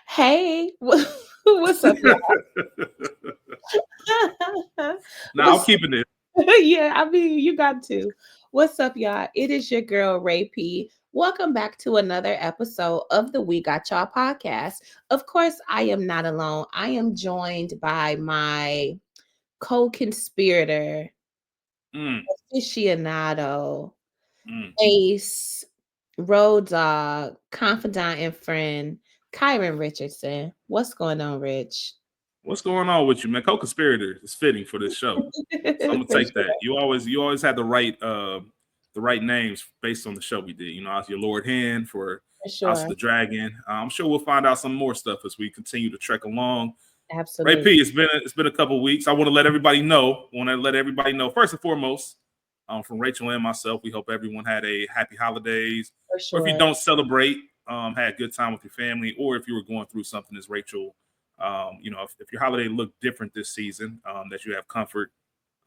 Hey, what's up, y'all? Now I'm What's keeping it. yeah, I mean, you got to. What's up, y'all? It is your girl, Ray P. Welcome back to another episode of the We Got Y'all podcast. Of course, I am not alone. I am joined by my co-conspirator, Mm, aficionado, mm. ace, road dog, confidant, and friend, Kieron Richardson. What's going on, Rich? What's going on with you, man? Co-conspirator is fitting for this show, so I'm gonna For take sure. that. You always had the right names based on the show we did. You know, I was your Lord Hand for For House of sure. the Dragon. I'm sure we'll find out some more stuff as we continue to trek along. Ray Absolutely. P, it's been a couple of weeks. I want to let everybody know. First and foremost, from Rachel and myself. We hope everyone had a happy holidays, For or if you sure. don't celebrate, had a good time with your family, or if you were going through something as Rachel. If your holiday looked different this season, that you have comfort,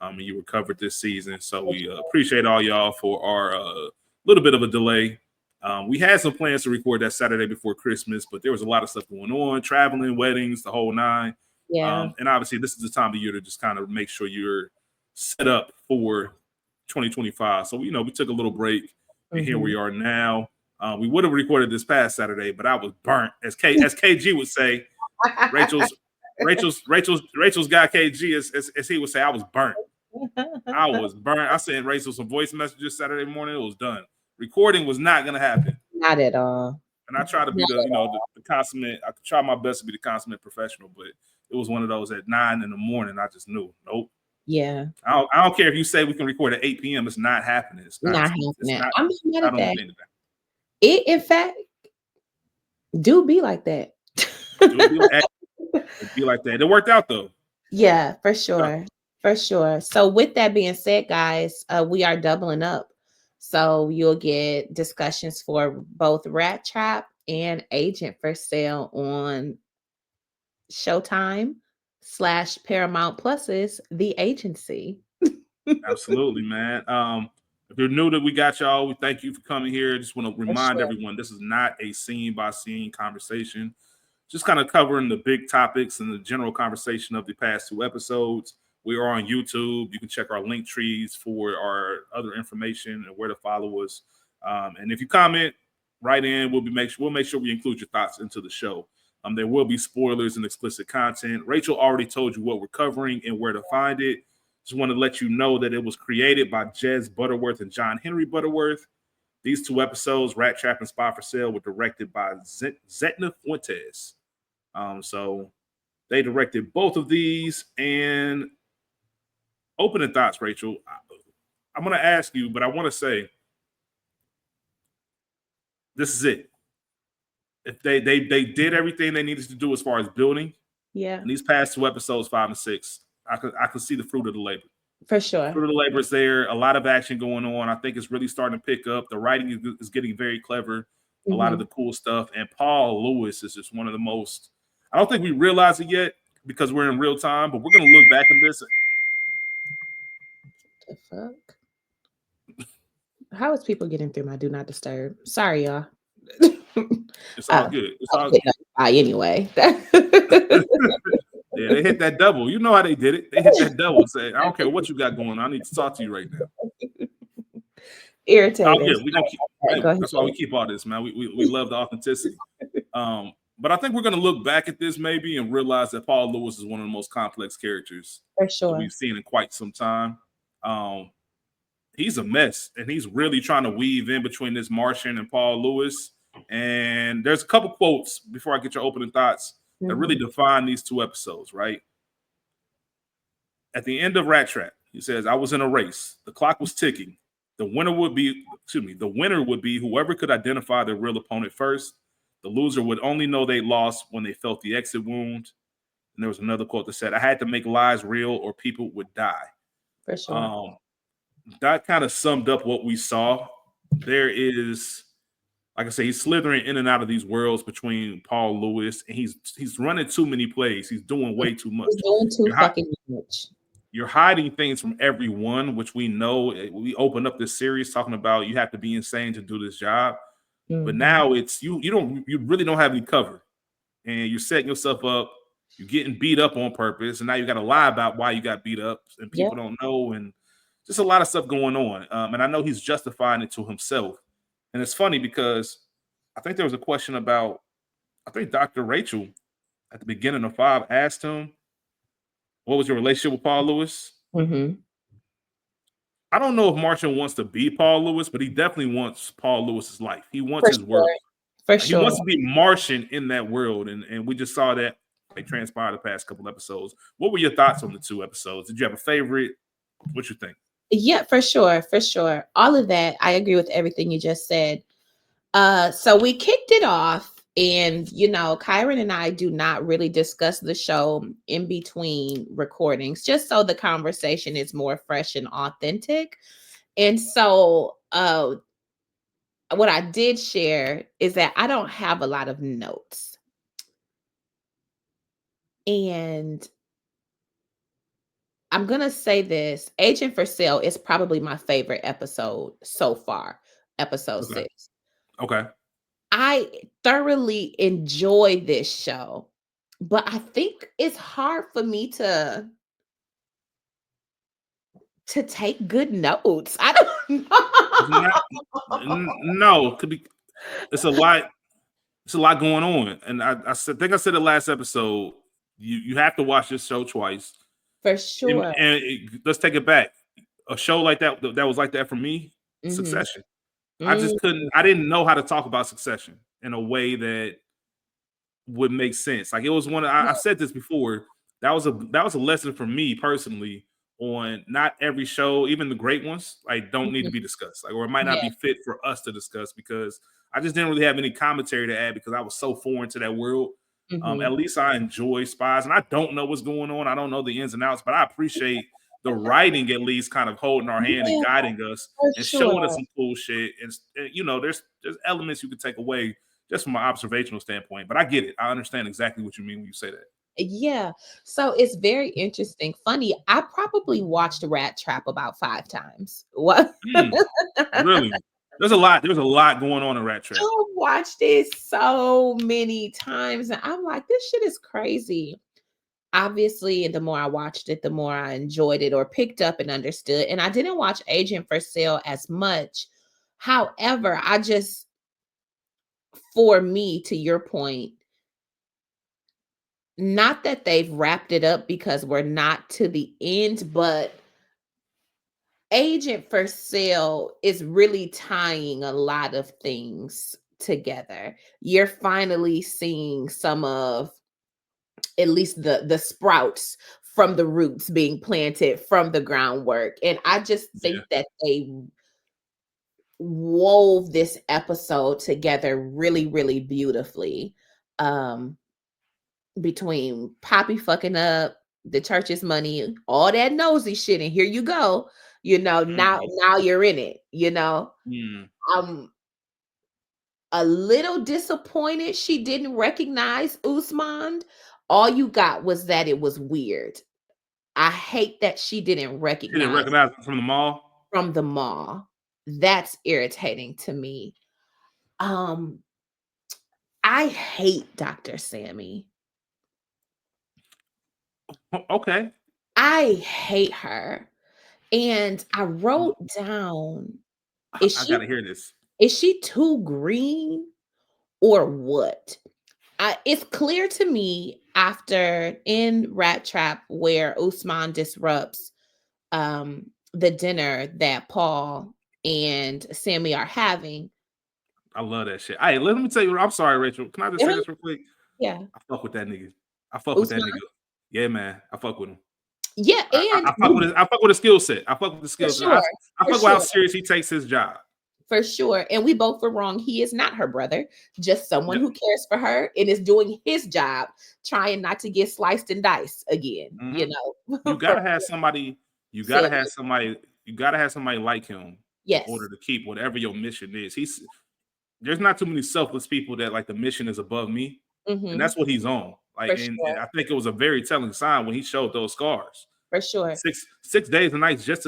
and you recovered this season. So For we sure. appreciate all y'all for our little bit of a delay. We had some plans to record that Saturday before Christmas, but there was a lot of stuff going on, traveling, weddings, the whole nine. Yeah. And obviously, this is the time of year to just kind of make sure you're set up for 2025. So, we took a little break, and here Hmm. we are now. We would have recorded this past Saturday, but I was burnt, as KG would say. Rachel's Rachel's guy KG, as he would say, I was burnt. I was burnt. I sent Rachel some voice messages Saturday morning. It was done. Recording was not gonna happen. Not at all. And I try to be Not the, at all. the consummate. I try my best to be the consummate professional, but it was one of those at 9 in the morning. I just knew, nope. Yeah. I don't care if you say we can record at 8 p.m. It's not happening. It's not. Not It's happening. not. I'm not mad Not at on the that. thing today. It, in fact, do be like that. It'll be like that. It worked out though. Yeah, for sure. For sure. So with that being said, guys, we are doubling up. So you'll get discussions for both Rat Trap and Agent for Sale on Showtime/Paramount Plus's The Agency. Absolutely, man. If you're new to We Got Y'all, we thank you for coming here. Just want to For remind sure. everyone this is not a scene by scene conversation. Just kind of covering the big topics and the general conversation of the past two episodes. We are on YouTube. You can check our link trees for our other information and where to follow us. And if you comment, write in. We'll make sure we include your thoughts into the show. There will be spoilers and explicit content. Rachel already told you what we're covering and where to find it. Just want to let you know that it was created by Jez Butterworth and John Henry Butterworth. These two episodes, Rat Trap and Spy for Sale, were directed by Zetna Fuentes. So they directed both of these. And opening thoughts, Rachel. I'm going to ask you, but I want to say this is it. If they did everything they needed to do as far as building, Yeah, in these past two episodes, 5 and 6, I could see the fruit of the labor. for sure. Fruit of the labor is there. A lot of action going on. I think it's really starting to pick up. The writing is getting very clever. A lot of Hmm. the cool stuff. And Paul Lewis is just one of the most. I don't think we realize it yet because we're in real time, but we're going to look back on this. The fuck? How is people getting through my do not disturb? Sorry, y'all. It's I all good. It's was all getting notified anyway. yeah, they hit that double. You know how they did it. They hit that double and say, I don't care what you got going on. I need to talk to you right now. Oh, Irritating. yeah, we're gonna keep Go hey, ahead. that's why we keep all this, man. We love the authenticity. But I think we're gonna look back at this maybe and realize that Paul Lewis is one of the most complex characters For that sure. we've seen in quite some time. Um, he's a mess, and he's really trying to weave in between this Martian and Paul Lewis. And there's a couple quotes before I get your opening thoughts that really Hmm. define these two episodes, right? At the end of Rat Trap, he says, I was in a race. The clock was ticking. The winner would be whoever could identify their real opponent first. The loser would only know they lost when they felt the exit wound. And there was another quote that said, I had to make lies real or people would die. For sure. Um, that kind of summed up what we saw. There is, like I say, he's slithering in and out of these worlds between Paul Lewis, and he's running too many plays. He's doing way too He's much. doing too You're fucking much. you're hiding things from everyone, which we know. We opened up this series talking about you have to be insane to do this job. But Mhm. now it's you really don't have any cover, and you're setting yourself up. You're getting beat up on purpose, and now you got to lie about why you got beat up, and Yep. people don't know, and just a lot of stuff going on. And I know he's justifying it to himself, and it's funny because I think there was a question about I think Dr. Rachel at the beginning of Five asked him, "What was your relationship with Paul Lewis?" Mhm. I don't know if Martian wants to be Paul Lewis, but he definitely wants Paul Lewis's life. He wants For his world. sure. For He sure. wants to be Martian in that world, and we just saw that like transpire the past couple episodes. What were your thoughts on the two episodes? Did you have a favorite? What you think? Yeah, for sure, for sure. All of that, I agree with everything you just said. So we kicked it off, and Kyron and I do not really discuss the show in between recordings, just so the conversation is more fresh and authentic. And so, what I did share is that I don't have a lot of notes, and I'm gonna say this: Agent for Sale is probably my favorite episode so far, episode Okay. 6. Okay. I thoroughly enjoy this show, but I think it's hard for me to take good notes. I don't It's not, know. no, could be. It's a lot. It's a lot going on, and think I said it last episode. You have to watch this show twice. For sure. Let's take it back. A show like that was like that for me. Mhm. Succession. I Mm. just couldn't. I didn't know how to talk about Succession in a way that would make sense. Like it was one. I've said this before. That was a lesson for me personally on not every show, even the great ones, like don't need Mhm. to be discussed, like or it might not Yeah. be fit for us to discuss because I just didn't really have any commentary to add because I was so foreign to that world. At Mhm. least I enjoy Spies, and I don't know what's going on. I don't know the ins and outs, but I appreciate the writing at least kind of holding our hand and Yeah, guiding us for and showing us sure. some cool shit. And there's elements you could take away just from an observational standpoint. But I get it. I understand exactly what you mean when you say that. Yeah. So it's very interesting. Funny, I probably watched Rat Trap about 5 times. What? Hmm, really? There's a lot going on in Rat Trap. I watched it so many times, and I'm like, this shit is crazy. Obviously, the more I watched it, the more I enjoyed it or picked up and understood. And I didn't watch Agent for Sale as much. However, for me, to your point, not that they've wrapped it up because we're not to the end, but Agent for Sale is really tying a lot of things together. You're finally seeing some of at least the sprouts from the roots being planted from the groundwork. And I just think Yeah, that they wove this episode together really, really beautifully. Um, between Poppy fucking up the church's money, all that nosy shit, and here you go. mhm, Now you're in it. mm. I'm a little disappointed she didn't recognize Usman. All you got was that it was weird. I hate that she didn't She didn't recognize recognize him from the mall. from the mall. That's irritating to me. Um, I hate Dr. Sammy. Okay, I hate her. And I wrote down, is I she gotta hear this. is she too green or what? It's clear to me after in Rat Trap where Usman disrupts the dinner that Paul and Sammy are having. I love that shit. Hey, let me tell you. I'm sorry, Rachel. Can I just say Uh-huh. this real quick? Yeah. I fuck with that nigga. I fuck with that Usman. nigga. Yeah, man. I fuck with him. Yeah, and I fuck with his. I fuck with his skill set. I fuck with the for skill set. I sure. I For fuck with how sure. serious he takes his job. For sure. And we both were wrong. He is not her brother, just someone Yep. who cares for her and is doing his job, trying not to get sliced and diced again, Mhm. You for gotta have somebody. You gotta Sammy. have somebody. You gotta have somebody like him in order Yes. to keep whatever your mission is. There's not too many selfless people that like the mission is above me, and Hmm. that's what he's on. Like, For and sure. I think it was a very telling sign when he showed those scars. For sure. 6 days and nights just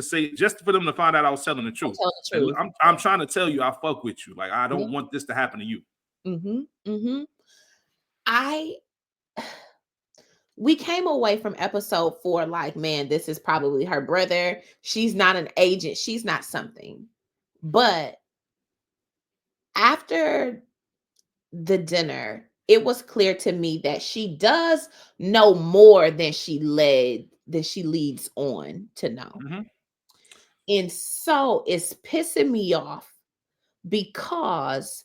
for them to find out I was telling the I'm truth. telling the Like, truth. I'm trying to tell you I fuck with you. Like I Yeah. don't want this to happen to you. I we came away from episode 4 like, man, this is probably her brother. She's not an agent. She's not something. But after the dinner, it was clear to me that she does know more than she leads on to know. Mm-hmm. And so it's pissing me off because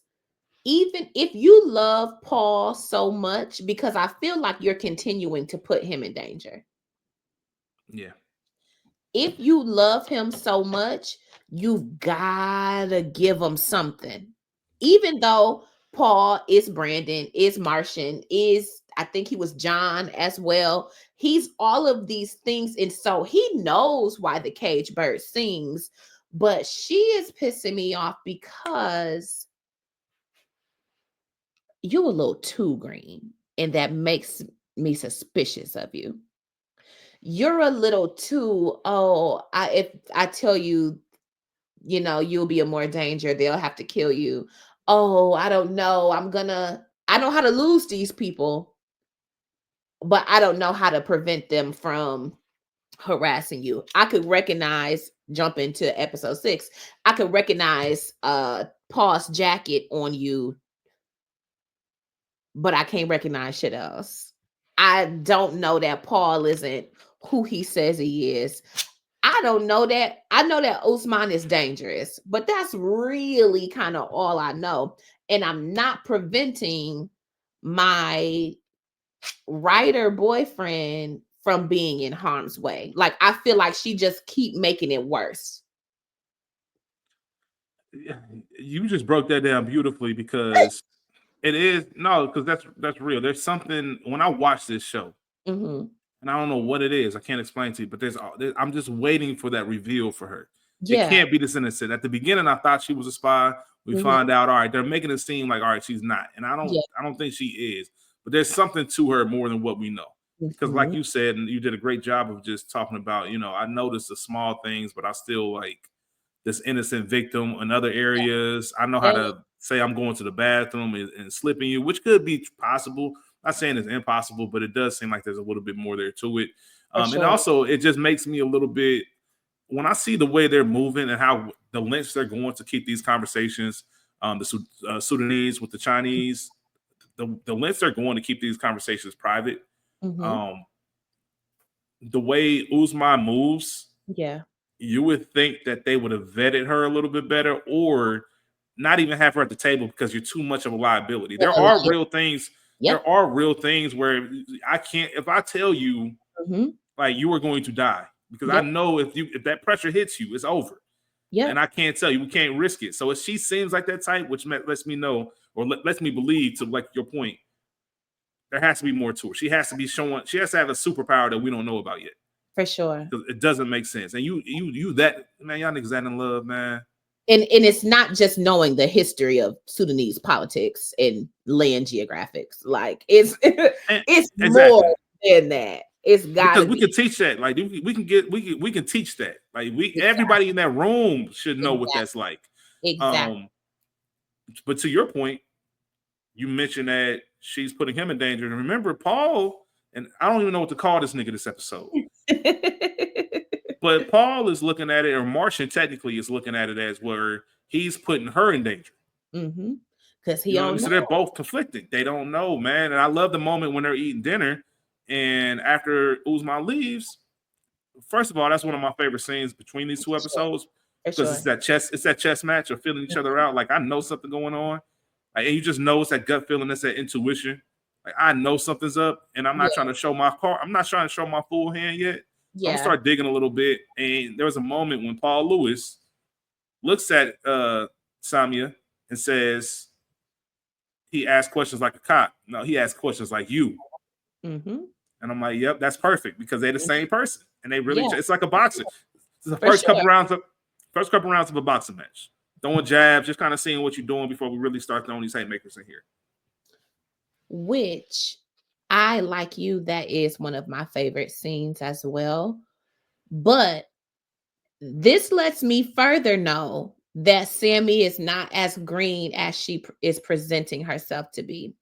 even if you love Paul so much, because I feel like you're continuing to put him in danger. Yeah. If you love him so much, you gotta give him something. Even though Paul is Brandon, is Martian, is I think he was John as well. He's all of these things. And so he knows why the cage bird sings, but she is pissing me off because you a little too green. And that makes me suspicious of you. You're a little too, oh, if I tell you, you'll be in more danger, they'll have to kill you. Oh, I don't know. I know how to lose these people, but I don't know how to prevent them from harassing you. I could recognize, jump into episode 6, I could recognize Paul's jacket on you, but I can't recognize shit else. I don't know that Paul isn't who he says he is. I don't know that. I know that Osman is dangerous, but that's really kind of all I know. And I'm not preventing my writer boyfriend from being in harm's way. Like I feel like she just keep making it worse. You just broke that down beautifully because it is no, because that's real. There's something when I watch this show, Mm-hmm. and I don't know what it is. I can't explain to you, but I'm just waiting for that reveal for her. It Yeah. can't be this innocent. At the beginning, I thought she was a spy. We Mm-hmm. find out, all right, they're making it seem like, all right, she's not, and Yeah. I don't think she is. But there's something to her more than what we know. Because, like Mm-hmm. you said, and you did a great job of just talking about, I noticed the small things, but I still like this innocent victim in other areas. I know how Yeah, to say I'm going to the bathroom and slipping you, which could be possible. Not saying it's impossible, but it does seem like there's a little bit more there to it. for And sure. also, it just makes me a little bit when I see the way they're moving and how the lengths they're going to keep these conversations, the Sudanese with the Chinese, the lengths they're going to keep these conversations private. Mm-hmm. Um, the way Usman moves, Yeah. you would think that they would have vetted her a little bit better or not even have her at the table because you're too much of a liability. There are real things. Yep. There are real things where I can't, if I tell you Mm-hmm. like you are going to die because I Yep. know if that pressure hits you, it's over. And Yep. I can't tell you, we can't risk it. So if she seems like that type, which lets me know or lets me believe to like your point, there has to be more to her. She has to have a superpower that we don't know about yet. For sure. Because it doesn't make sense. And you that man, y'all niggas that in love, man. And it's not just knowing the history of Sudanese politics and land geographics. Like it's And, it's more exactly. than that. It's Because gotta we be can teach that. Like we can teach that. Like exactly, everybody in that room should know what exactly, that's like. exactly. Um, but to your point, you mentioned that she's putting him in danger. And remember, Paul, and I don't even know what to call this nigga this episode. But Paul is looking at it, or Martian technically is looking at it as where he's putting her in danger. Mm-hmm. Because he You know what I mean? don't So know. they're both conflicted. They don't know, man. And I love the moment when they're eating dinner. And after Uzma leaves, first of all, that's one of my favorite scenes between these two For sure. episodes For because sure. it's that chess match of feeling each other out. Like I know something going on. Like, and you just know it's that gut feeling, it's that intuition. Like I know something's up, and I'm not Yeah. trying to show my car. I'm not trying to show my full hand yet. So I'm gonna Yeah. start digging a little bit. And there was a moment when Paul Lewis looks at Samia and says, he asked questions like a cop. No, he asked questions like you. Mm-hmm. And I'm like, yep, that's perfect because they're the same person. And they really, Yeah. it's like a boxing. It's the For sure. first couple rounds of a boxing match. Throwing jabs, just kind of seeing what you're doing before we really start throwing these haymakers in here. Which I like you. That is one of my favorite scenes as well. But this lets me further know that Sammy is not as green as is presenting herself to be.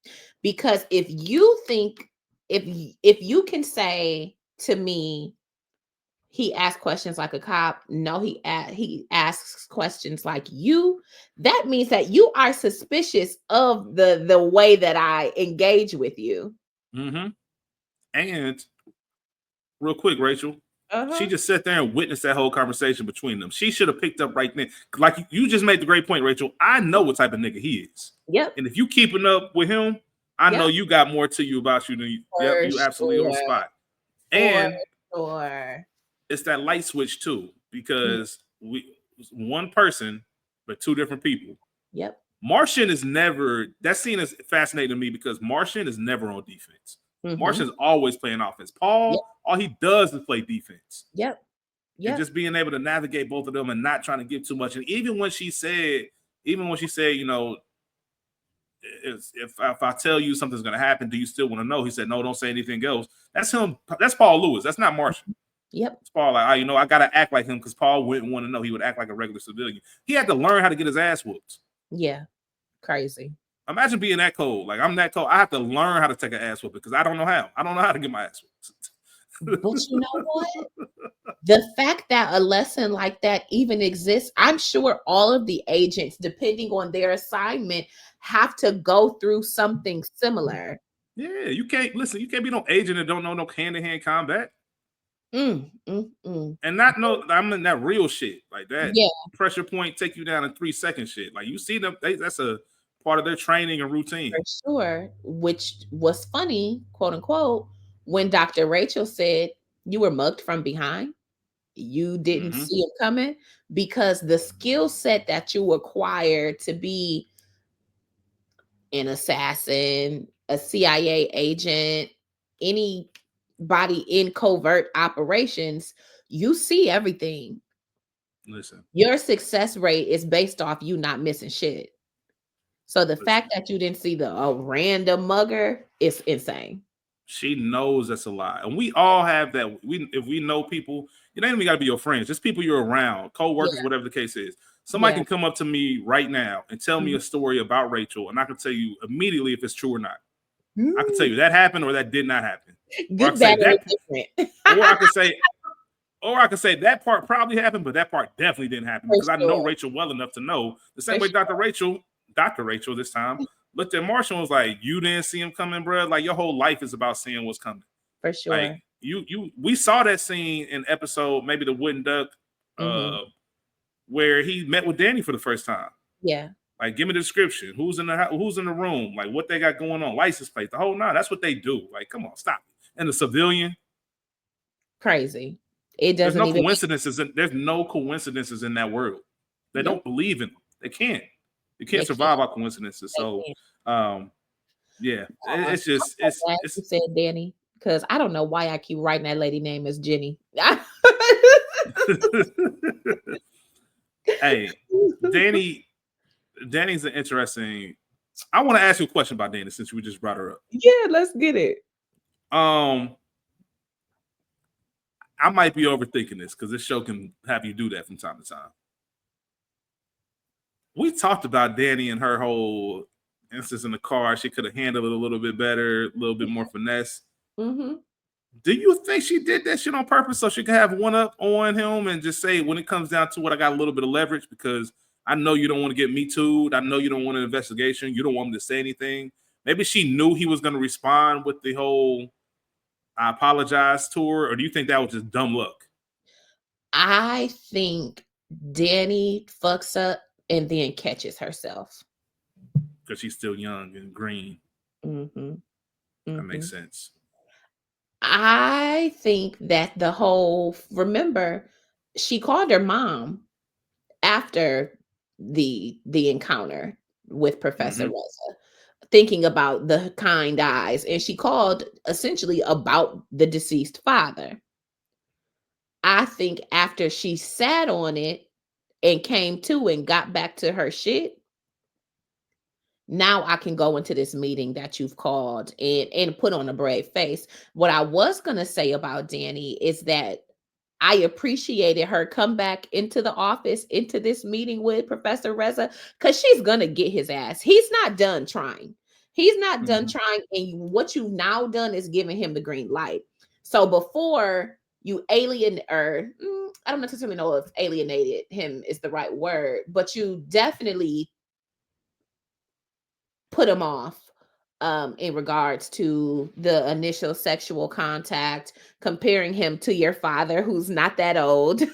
Because if you think, if you can say to me, he asks questions like a cop. No, he asks questions like you. That means that you are suspicious of the way that I engage with you. Mm-hmm. And real quick, Rachel, she Uh-huh. just sat there and witnessed that whole conversation between them. She should have picked up right then. Like you just made the great point, Rachel. I know what type of nigga he is. Yep. And if you keeping up with him, I know Yep. you got more to you about you than you. Yep, For you absolutely on sure. spot. For And sure. it's that light switch too, Mm. because we one person, but two different people. Yep. Martian is never, that scene is fascinating to me because Martian is never on defense. Mm-hmm. Martian's always playing offense. Yep. Paul, all he does is play defense. Yep. And Yep. just being able to navigate both of them and not trying to give too much. And even when she said, you know, if I tell you something's gonna happen, do you still want to know? He said, no, don't say anything else. That's him. That's Paul Lewis. That's not Martian. Yep. It's Paul, like, you know, I gotta act like him because Paul wouldn't want to know. He would act like a regular civilian. He had to learn how to get his ass whooped. Yeah. Crazy. Imagine being that cold. Like, I'm that cold. I have to learn how to take an ass whooping because I don't know how. I don't know how to get my ass whooped. But you know what? The fact that a lesson like that even exists, I'm sure all of the agents, depending on their assignment, have to go through something similar. Yeah, you can't listen. You can't be no agent that don't know no hand-to-hand combat Mm, mm, mm. and not know. I'm in that real shit like that. Yeah, Pressure point take you down in 3 seconds shit. Like you see them, that's a part of their training and routine. for sure. Which was funny, quote unquote, when Dr. Rachel said you were mugged from behind. You didn't Mm-hmm. see it coming because the skill set that you acquire to be an assassin, a CIA agent, anybody in covert operations, you see everything. Listen, Your success rate is based off you not missing shit. So the listen. fact that you didn't see the a random mugger is insane. She knows that's a lie, and we all have that. If we know people, you don't even got to be your friends, just people you're around, co-workers, Yeah, whatever the case is. Somebody yeah. can come up to me right now and tell me Mhm. a story about Rachel, and I can tell you immediately if it's true or not. I can tell Mm. you that happened or that did not happen, or I Good, can say bad, or that, indifferent. or I can say, that part probably happened, but that part definitely didn't happen For because I know sure. Rachel well enough to know. The same For way sure. Dr. Rachel this time looked at Marshall and was like, "You didn't see him coming, bro. Like your whole life is about seeing what's coming." For Like sure. we saw that scene in episode maybe the Wooden Duck, Hmm. where he met with Danny for the first time. Yeah. Like, give me the description. Who's in the room? Like, what they got going on? License plate, the whole nine. That's what they do. Like, come on, stop. And the civilian, Crazy. It there's doesn't no even coincidences. There's no coincidences in that world. They Yep. don't believe in them. They can't. You can't They can't. survive our coincidences. They So, can't. yeah, I'm it's just so glad you it's. said Danny because I don't know why I keep writing that lady name as Jenny. Hey, Danny. Danny's an interesting. I want to ask you a question about Danny since we just brought her up. Yeah, let's get it. Um, I might be overthinking this because this show can have you do that from time to time. We talked about Danny and her whole instance in the car. She could have handled it a little bit better, a little bit more finesse. Hmm. Do you think she did that shit on purpose so she could have one up on him and just say, when it comes down to it, I got a little bit of leverage because I know you don't want to get me too'd. I know you don't want an investigation. You don't want me to say anything. Maybe she knew he was going to respond with the whole I apologize to her, or do you think that was just dumb luck? I think Danny fucks up and then catches herself. Because she's still young and green. Hmm. That Hmm. makes sense. I think that remember, she called her mom after the encounter with Professor Mm-hmm. Reza, thinking about the kind eyes, and she called essentially about the deceased father. I think after she sat on it and came to and got back to her shit, now I can go into this meeting that you've called and put on a brave face. What I was going to say about Danny is that I appreciated her come back into the office, into this meeting with Professor Reza, because she's gonna get his ass. He's not done trying. He's not done Mhm. trying, and what you've now done is giving him the green light. So before you alien or I don't necessarily know if alienated him is the right word, but you definitely put him off in regards to the initial sexual contact, comparing him to your father, who's not that old, who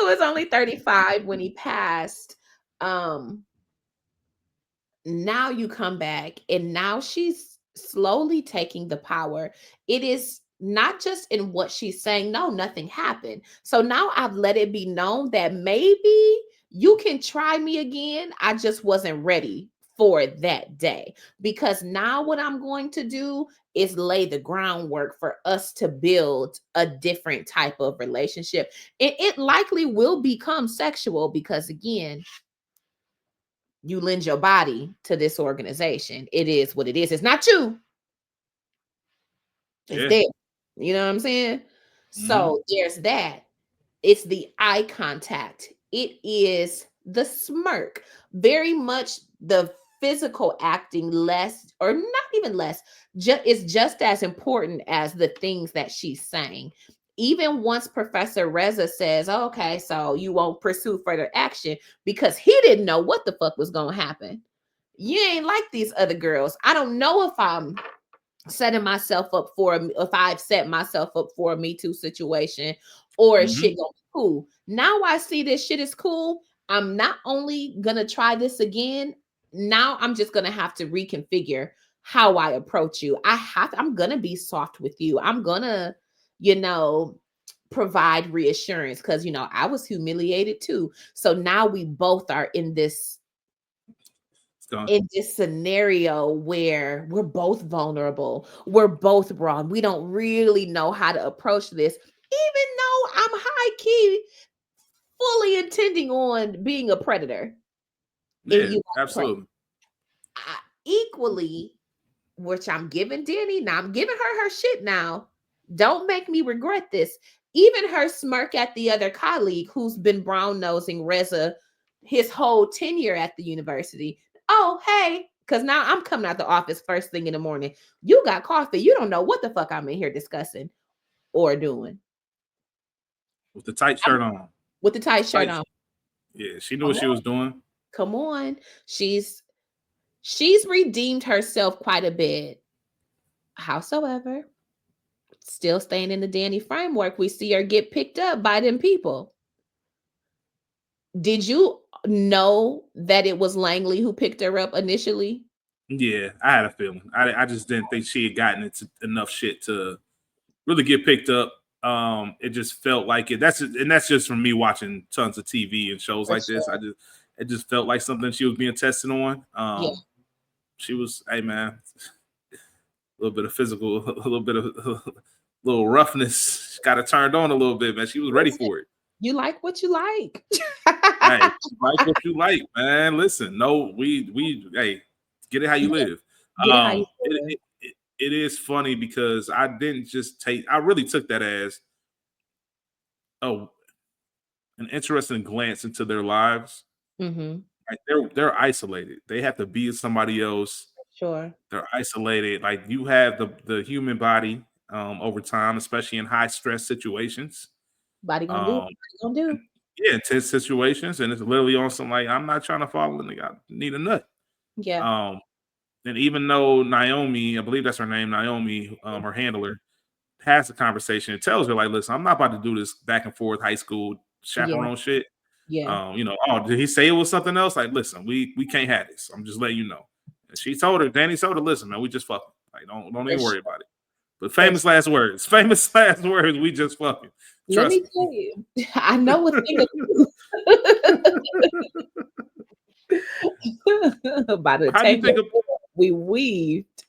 was only 35 when he passed. Um, Now you come back, and now she's slowly taking the power. It is not just in what she's saying, no, nothing happened. So now I've let it be known that maybe you can try me again. I just wasn't ready for that day, because now what I'm going to do is lay the groundwork for us to build a different type of relationship. It likely will become sexual because, again, you lend your body to this organization. It is what it is. It's not you, it's Yeah. there. You know what I'm saying? Mhm. So there's that. It's the eye contact. It is the smirk. Very much the physical acting, less or not even less, is just as important as the things that she's saying. Even once Professor Reza says, okay, so you won't pursue further action, because he didn't know what the fuck was going to happen. You ain't like these other girls. I don't know if I'm setting myself up for if I've set myself up for a Me Too situation, or is Mhm. shit gonna be cool. Now I see this shit is cool. I'm not only gonna try this again, now I'm just gonna have to reconfigure how I approach you. I'm gonna be soft with you. I'm gonna, you know, provide reassurance, because I was humiliated too. So now we both are It's gone. in this scenario where we're both vulnerable, we're both wrong, we don't really know how to approach this, even though I'm high key fully intending on being a predator and Yeah, you are the prey. absolutely. Equally, which I'm giving Danny, now I'm giving her shit now. Don't make me regret this. Even her smirk at the other colleague who's been brown nosing Reza his whole tenure at the university. Oh, hey, because now I'm coming out the office first thing in the morning. You got coffee. You don't know what the fuck I'm in here discussing or doing. With the tight I'm shirt on. with the tight shirt Tight. on. Yeah, she knew Come what she on, was doing. come on. She's redeemed herself quite a bit. Howsoever, still staying in the Danny framework, we see her get picked up by them people. Did you know that it was Langley who picked her up initially? Yeah, I had a feeling. I just didn't think she had gotten into enough shit to really get picked up. It just felt like it. That's just from me watching tons of TV and shows For like this. sure. It just felt like something she was being tested on. Yeah, She was, hey man, a little bit of physical, a little bit of a little roughness. Got it turned on a little bit, man. She was ready listen, for it. you like what you like. Hey, like what you like, man. Listen, no, hey, get it how you Yeah, live. get it how you It, feel. it is funny because I didn't just take. I really took that as oh, an interesting glance into their lives. Mm-hmm. Like they're isolated. They have to be with somebody else. Sure. They're isolated. Like you have the human body over time, especially in high stress situations. Body gonna do what Um, body gonna and do. yeah, intense situations, and it's literally on some like I'm not trying to fall in the I need a nut. Yeah. Um, and even though Naomi, I believe that's her name, Naomi, her handler, has the conversation and tells her like, listen, I'm not about to do this back and forth high school Yeah. chaperone shit. Yeah. Oh, did he say it was something else? Like, listen, we can't have this. I'm just letting you know. And she told her, Danny told her, listen, man, we just fucking. Like, don't For even worry sure. about it. But For famous last words. Famous last words. We just fucking. Let Trust me me. tell you, I know a thing or two. By the How do you tangle think of we weaved.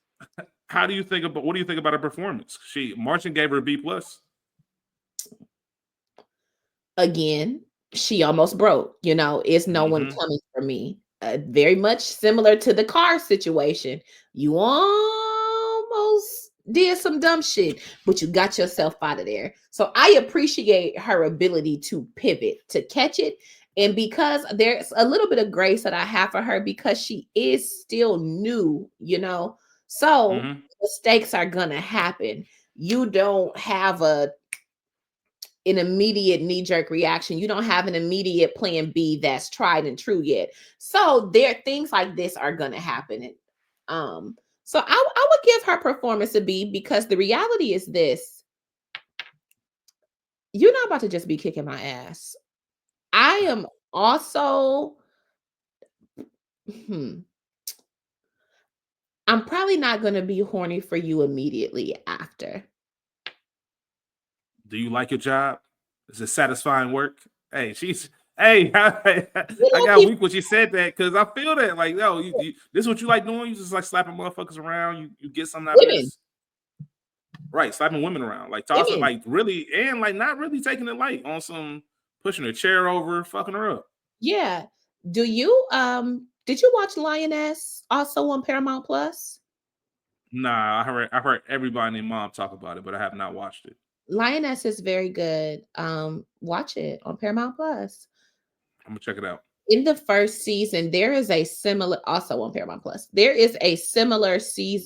how do you think about what do you think about her performance? Martian gave her a B+. Again, she almost broke. It's no one Mm-hmm. coming for me. Very much similar to the car situation. You almost did some dumb shit, but you got yourself out of there. So I appreciate her ability to pivot, to catch it. And because there's a little bit of grace that I have for her because she is still new, so Mm-hmm. mistakes are gonna happen. You don't have an immediate knee-jerk reaction. You don't have an immediate plan B that's tried and true yet. So there things like this are gonna happen. And so I would give her performance a B because the reality is this: you're not about to just be kicking my ass. I am also hmm, I'm probably not gonna be horny for you immediately after. Do you like your job? Is it satisfying work? Hey, she's hey, You I know, got people, weak when she said that because I feel that like, yo, this is what you like doing. You just like slapping motherfuckers around. You get something out of women, this, right? Slapping women around, like tossing, women, like really, and like not really taking it light on some pushing her chair over, fucking her up. yeah. Do you did you watch Lioness also on Paramount Plus? Nah, I heard everybody named mom talk about it, but I have not watched it. Lioness is very good. Watch it on Paramount Plus. I'm gonna check it out. In the first season, there is a similar also on Paramount Plus. There is a similar scene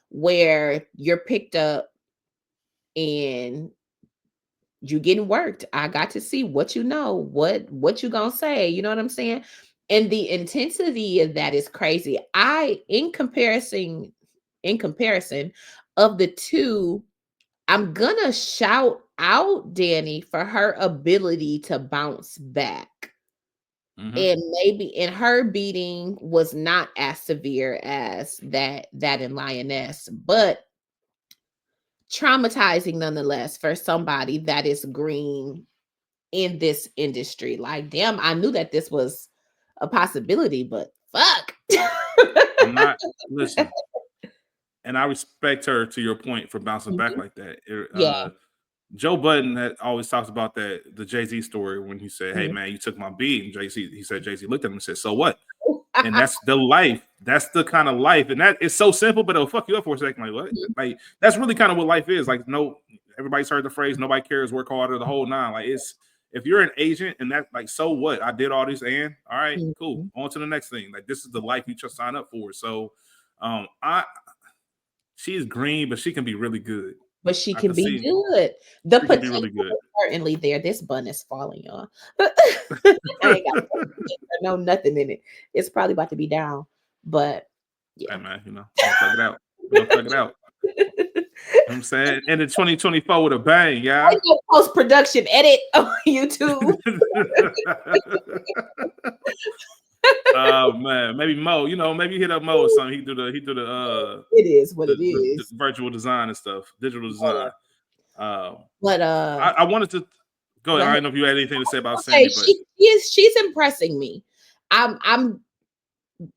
where you're picked up and you getting worked. I got to see what you know, what you gonna say. You know what I'm saying? And the intensity of that is crazy. In comparison of the two, I'm gonna shout out Danny for her ability to bounce back. Mm-hmm. And maybe in her beating was not as severe as that in Lioness, but traumatizing nonetheless for somebody that is green in this industry. Like, damn, I knew that this was a possibility, but fuck. I'm not listen, and I respect her to your point for bouncing back Mhm. like that. Yeah. Joe Budden that always talks about that the Jay-Z story when he said, "Hey Mhm. man, you took my beat," and Jay-Z looked at him and said, "So what?" And that's the life. That's the kind of life, and that is so simple, but it'll fuck you up for a second. Like what? Like that's really kind of what life is. Like no, everybody's heard the phrase, "Nobody cares, work harder," the whole nine. Like it's if you're an agent and that like so what? I did all this and all right, cool. Mhm. On to the next thing. Like this is the life you just sign up for. So, I she's green, but she can be really good. But she I can can be see good. The she can be potential really good. is certainly there. This bun is falling, y'all. I ain't got no nothing in it. It's probably about to be down, but Hey yeah. man, we're gonna thug it out. We're gonna thug it out. You know what I'm saying? And in 2024 with a bang, I yeah. know post production edit on YouTube. Oh man, maybe Mo, maybe hit up Mo or something. It is what it The is. virtual design and stuff, digital design. Whatever. Um, But I wanted to go go ahead. I ahead. don't know if you had anything to say about Okay, Sammy, but she's impressing me. I'm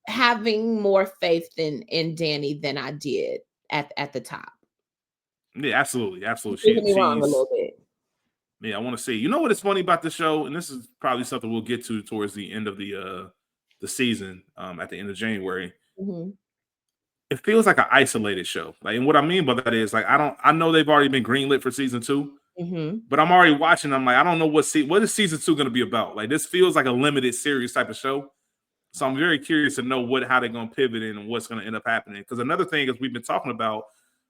having more faith in Danny than I did at the top. yeah, absolutely, absolutely. Proving me wrong a She's little bit. yeah. I want to see. You know what is funny about the show, and this is probably something we'll get to towards the end of the season, at the end of January. Mhm, It feels like an isolated show. Like, and what I mean by that is like I know they've already been greenlit for season two, mhm. but I'm already watching. I'm like, I don't know what is season two going to be about. Like, this feels like a limited series type of show. So I'm very curious to know how they're going to pivot and what's going to end up happening. Because another thing is we've been talking about,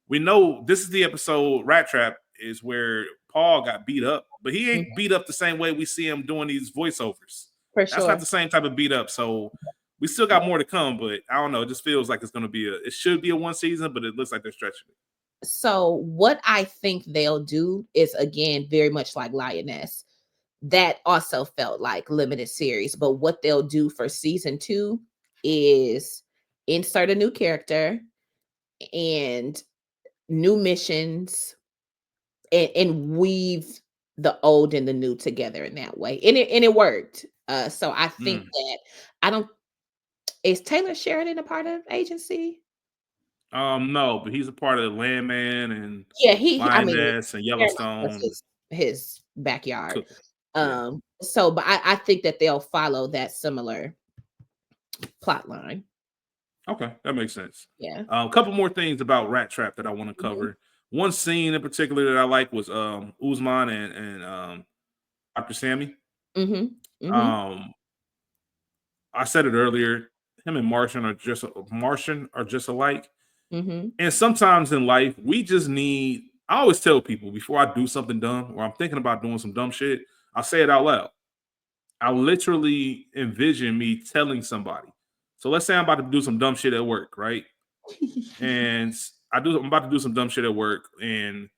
we know this is the episode Rat Trap is where Paul got beat up, but he Mhm. ain't beat up the same way we see him doing these voiceovers. For That's sure. not the same type of beat up. So we still got more to come, but I don't know. It just feels like it's going to be it should be a one season, but it looks like they're stretching it. So what I think they'll do is again very much like Lioness. That also felt like limited series, but what they'll do for season 2 is insert a new character and new missions and weave the old and the new together in that way. And it worked. So I think Mm. that I don't is Taylor Sheridan a part of agency? No, but he's a part of Landman and Yeah, I mean, Lioness and Paramount was Yellowstone. his backyard. Cook. Yeah. So but I think that they'll follow that similar plot line. Okay, that makes sense. Yeah. A couple more things about Rat Trap that I want to Mm-hmm. cover. One scene in particular that I like was Usman and Dr. Sammy. Mm-hmm. Mm-hmm. Um, I said it earlier. Him and Martian are just alike. Mm-hmm. And sometimes in life, we just need. I always tell people before I do something dumb or I'm thinking about doing some dumb shit, I say it out loud. I literally envision me telling somebody. So let's say I'm about to do some dumb shit at work, right? And I'm about to do some dumb shit at work, and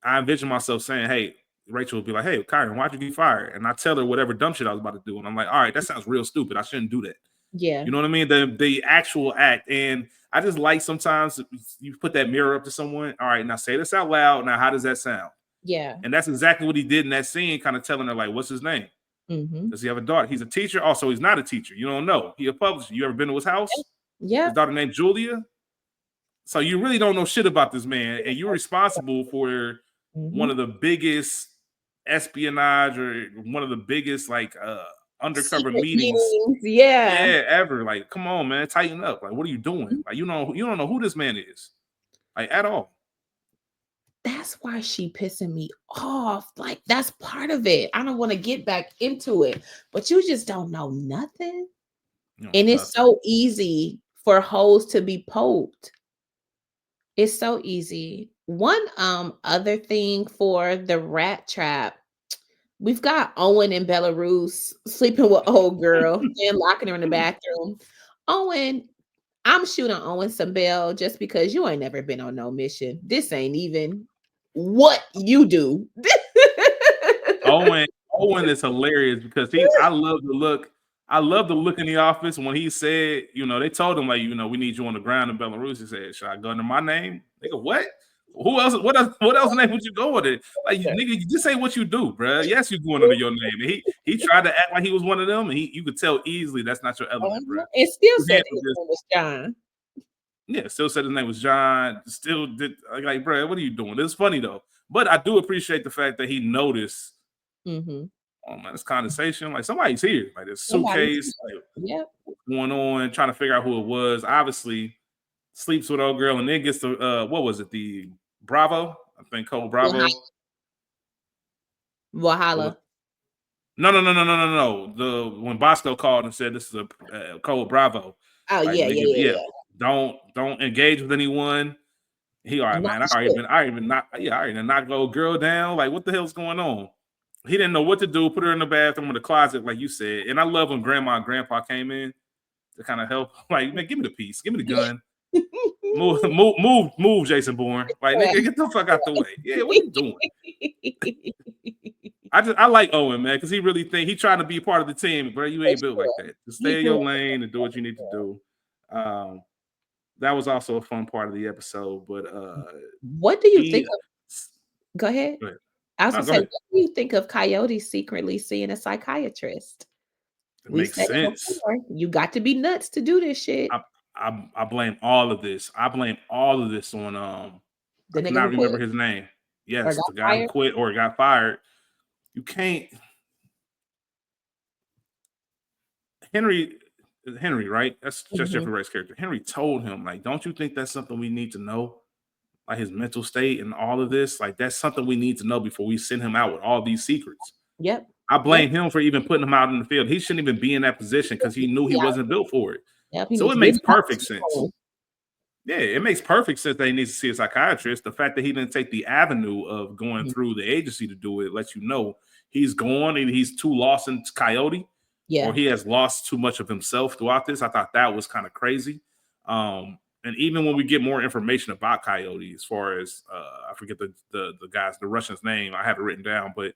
I envision myself saying, "Hey," Rachel will be like, "Hey, Kieron, why'd you get fired?" And I tell her whatever dumb shit I was about to do, and I'm like, "All right, that sounds real stupid. I shouldn't do that." Yeah. You know what I mean? The actual act, and I just like sometimes you put that mirror up to someone. All right, now say this out loud. Now, how does that sound? Yeah. And that's exactly what he did in that scene, kind of telling her like, "What's his name? Mm-hmm. Does he have a daughter? He's a teacher. Also, he's not a teacher. You don't know. He a publisher. You ever been to his house? His Yep. daughter named Julia. So you really don't know shit about this man, and you're responsible for one Mm-hmm. of the biggest espionage or one of the biggest like undercover Secret meetings, meetings. Yeah. yeah, ever. Like, come on, man, tighten up. Like, what are you doing? Like, you don't know who this man is, like at all. That's why she pissing me off. Like, that's part of it. I don't want to get back into it, but you just don't know nothing. You know And it's nothing. so easy for hoes to be poked. It's so easy. One other thing for the rat trap, we've got Owen in Belarus sleeping with old girl and locking her in the bathroom. Owen, I'm shooting Owen some bail just because you ain't never been on no mission. This ain't even what you do. Owen Owen is hilarious because I love the look in the office when he said, they told him like, we need you on the ground in Belarus. He said, "Should I go under my name?" Nigga, what? Who else? What else name would you go under? Like, nigga, you just say what you do, bro. Yes, you going under your name. And he tried to act like he was one of them, and you could tell easily that's not your element, bro. It still You said that handled his this. name was John. Yeah, still said his name was John. Still did like, bro, what are you doing? It's funny though, but I do appreciate the fact that he noticed. Mm-hmm. Oh man, this condensation. Like somebody's here. Like this Somebody. suitcase. Like Yep. what's going on? Trying to figure out who it was. Obviously, sleeps with old girl and then gets the what was it? The Bravo. I think Code Bravo. What was Valhalla. no. The when Bosco called and said this is a Code Bravo. Oh Like yeah, yeah, nigga, yeah, yeah. yeah. Don't engage with anyone. He all right, Not man. the shit. I even not yeah, I already knocked the old girl down. Like, what the hell's going on? He didn't know what to do, put her in the bathroom or the closet, like you said. And I love when grandma and grandpa came in to kind of help. Like, man, give me the piece, give me the gun. Move, Jason Bourne. Like, nigga, get the fuck out the way. Yeah, what are you doing? I like Owen, man, because he really think he trying to be part of the team, bro. You For ain't built like sure. that. Just He stay in your grew lane and do what you need to do. Um, that was also a fun part of the episode, but What do you think he of go ahead. go ahead. I was No, gonna go say, ahead. what do you think of Coyote secretly seeing a psychiatrist? It We makes said it sense. before. You got to be nuts to do this shit. I, I blame all of this. I blame all of this on I The nigga who cannot quit remember his name. or Yes, got the guy who fired. quit or got fired. You can't Henry Henry, right? That's just Mhm. Jeffrey Wright's character. Henry told him, like, don't you think that's something we need to know? Like his mental state and all of this. Like, that's something we need to know before we send him out with all these secrets. Yep. I Yep. blame him for even putting him out in the field. He shouldn't even be in that position because he knew he Yeah. wasn't built for it. Yep. He So needs it to be in makes the perfect hospital. sense. Yeah, it makes perfect sense that he needs to see a psychiatrist. The fact that he didn't take the avenue of going Mhm. through the agency to do it lets you know he's gone and he's too lost in Coyote, or Yeah. he has lost too much of himself throughout this. I thought that was kind of crazy. And even when we get more information about Coyote, as far as I forget the Russian's name, I have it written down, but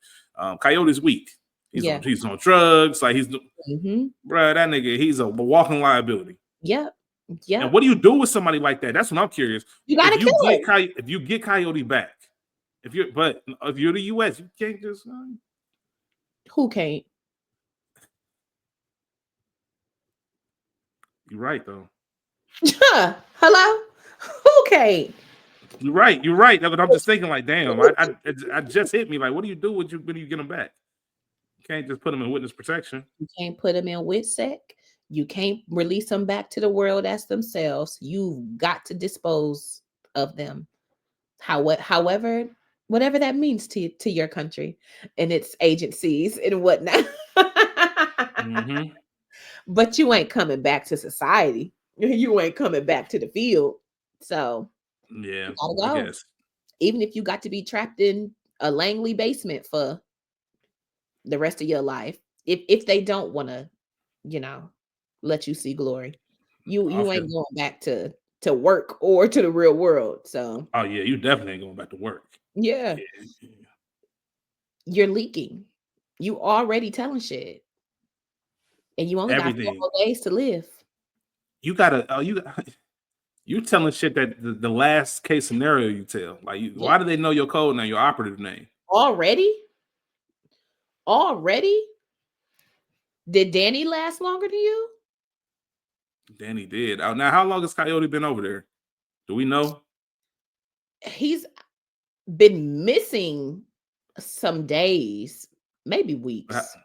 Coyote's weak. Yeah. He's on drugs, like Hmm. bruh, that nigga, he's a walking liability. Yep. And Yep. what do you do with somebody like that? That's what I'm curious. You gotta kill him. If you get Coyote back, if you're the US, you can't just. Who can't? You're right though. Hello? Who can't? You're right. You're right. But I'm just thinking like, damn. I just hit me like, what do you do when you get them back? You can't just put them in witness protection. You can't put him in WITSEC. You can't release them back to the world as themselves. You've got to dispose of them. However, whatever that means to your country and its agencies and whatnot. Mm-hmm. But you ain't coming back to society. You ain't coming back to the field. So Yeah, you gotta I go. guess. Even if you got to be trapped in a Langley basement for the rest of your life. If they don't want to, you know, let you see glory. I You feel. ain't going back to work or to the real world. So Oh yeah, you definitely ain't going back to work. yeah, Yeah. you're leaking. You already telling shit. And you only got four Everything. more days to live. You gotta. You telling shit that the last case scenario you tell. Like, Yep. why do they know your code name, your operative name? Already? Already? Did Danny last longer than you? Danny did. Now, how long has Coyote been over there? Do we know? He's been missing some days, maybe I, weeks.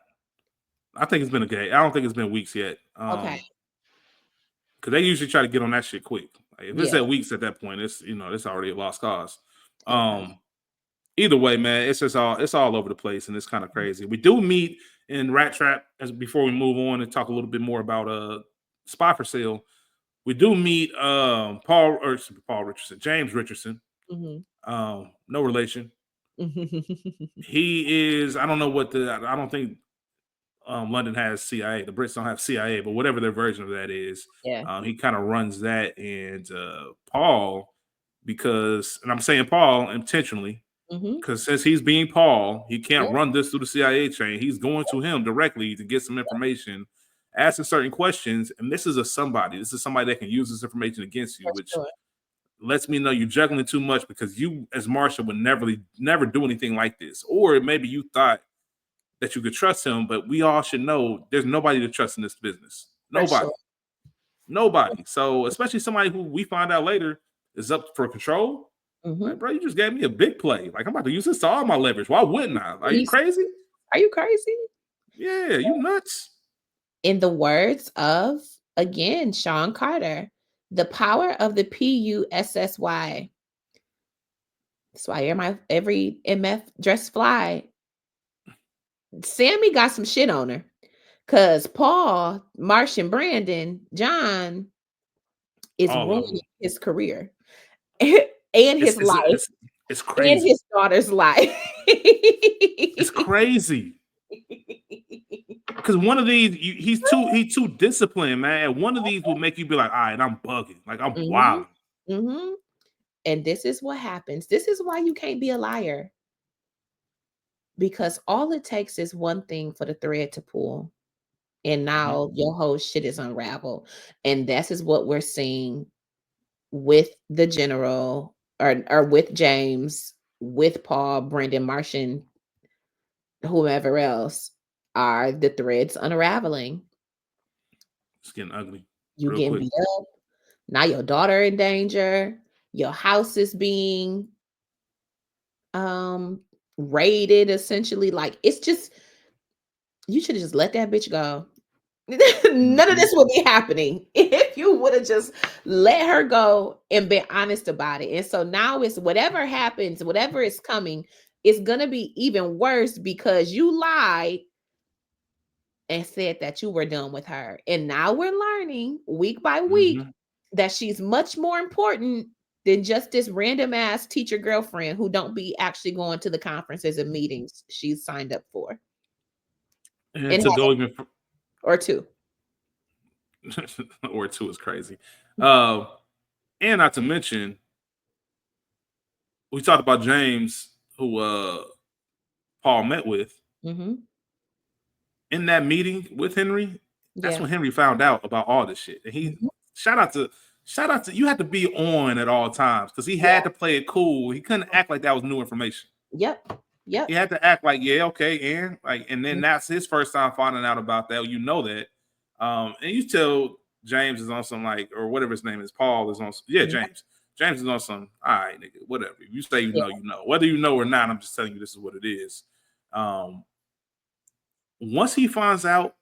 I think it's been a day. I don't think it's been weeks yet. Okay. Because they usually try to get on that shit quick. Like, if it's Yeah. at weeks at that point, it's already a lost cause. Okay. Either way, man, it's all over the place and it's kind of crazy. We do meet in Rat Trap as before we move on and talk a little bit more about Spy for Sale. We do meet Paul Richardson, James Richardson. Hmm. No relation. He is. I don't know what the. I don't think London has CIA. The Brits don't have CIA, but whatever their version of that is, Yeah. he kind of runs that. And Paul, and I'm saying Paul intentionally, Hmm. because since he's being Paul, he can't Yep. run this through the CIA chain. He's going to him directly to get some information, asking certain questions. And this is somebody. This is somebody that can use this information against you, For which sure. lets me know you're juggling too much because you, as Martian, would never do anything like this. Or maybe you thought that you could trust him, but we all should know there's nobody to trust in this business. For sure. Nobody. So especially somebody who we find out later is up for control. Hmm. Like, bro, you just gave me a big play. Like, I'm about to use this to all my leverage. Why wouldn't I? Are you He's, crazy? are you crazy? Yeah, you nuts. In the words of, again, Sean Carter, the power of the PUSSY. That's why every MF dress fly. Sammy got some shit on her. Cause Paul, Martian, Brandon, John is All of ruining them. his career and It's his it's life it's, it's and crazy. his daughter's life. It's crazy. Because one of these, he's too disciplined, man. And one of these will make you be like, all right, I'm bugging, like I'm Hmm. wild. Hmm. And this is what happens. This is why you can't be a liar, because all it takes is one thing for the thread to pull, and Mm-hmm. now your whole shit is unraveled. And this is what we're seeing with the general, or with James, with Paul, Brendan, Martian, whomever else, are the threads unraveling. It's getting ugly, You real getting quick. beat up. Now your daughter in danger. Your house is being um raided essentially. Like, it's just, you should have just let that bitch go. None of Mm-hmm. this would be happening if you would have just let her go and been honest about it. And so now it's whatever happens, whatever is coming, it's gonna be even worse because you lied and said that you were done with her. And now we're learning week by week Mm-hmm. that she's much more important than just this random ass teacher girlfriend who don't be actually going to the conferences and meetings she's signed up for. And And to go even or two. or two is crazy. Uh, and not to mention, we talked about James, who Paul met with Hmm. in that meeting with Henry. That's Yeah. when Henry found out about all this shit. And he Mhm. shout out to you had to be on at all times because he Yeah. had to play it cool. He couldn't act like that was new information. Yep. Yep. He had to act like, yeah, okay, and like, and then Mhm. that's his first time finding out about that. You know that, and you tell James is on some like, or whatever his name is, Paul is on. Yeah, Mhm. James. James is on some. All right, nigga, whatever. If you say you Yeah. know, you know. Whether you know or not, I'm just telling you this is what it is. Um, Once he finds out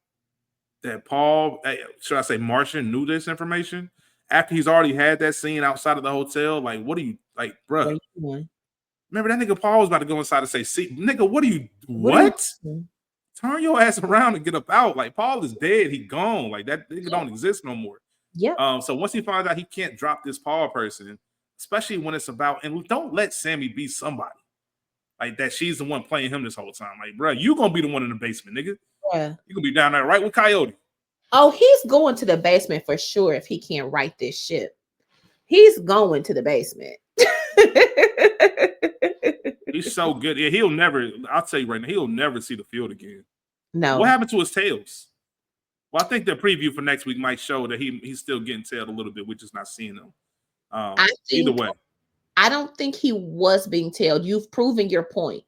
that Paul, should I say Martian, knew this information after he's already had that scene outside of the hotel. Like, what are you like, Where bruh? you going? Remember that nigga Paul was about to go inside and say, "See, nigga, what are you? What are you What? doing? Turn your ass around and get up out. Like Paul is dead. He gone. Like that nigga Yep. don't exist no more." Yep. So once he finds out he can't drop this Paul person, especially when it's about, and don't let Sammy be somebody like that. She's the one playing him this whole time. Like, bro, you gonna be the one in the basement, nigga. Yeah. You gonna be down there right with Coyote. Oh, he's going to the basement for sure if he can't right this ship. He's going to the basement. He's so good. Yeah, he'll never. I'll tell you right now, he'll never see the field again. What No, happened to his tails? Well, I think the preview for next week might show that he's still getting tailed a little bit. We're just not seeing him. I Either think way, I don't think he was being tailed. You've proven your point.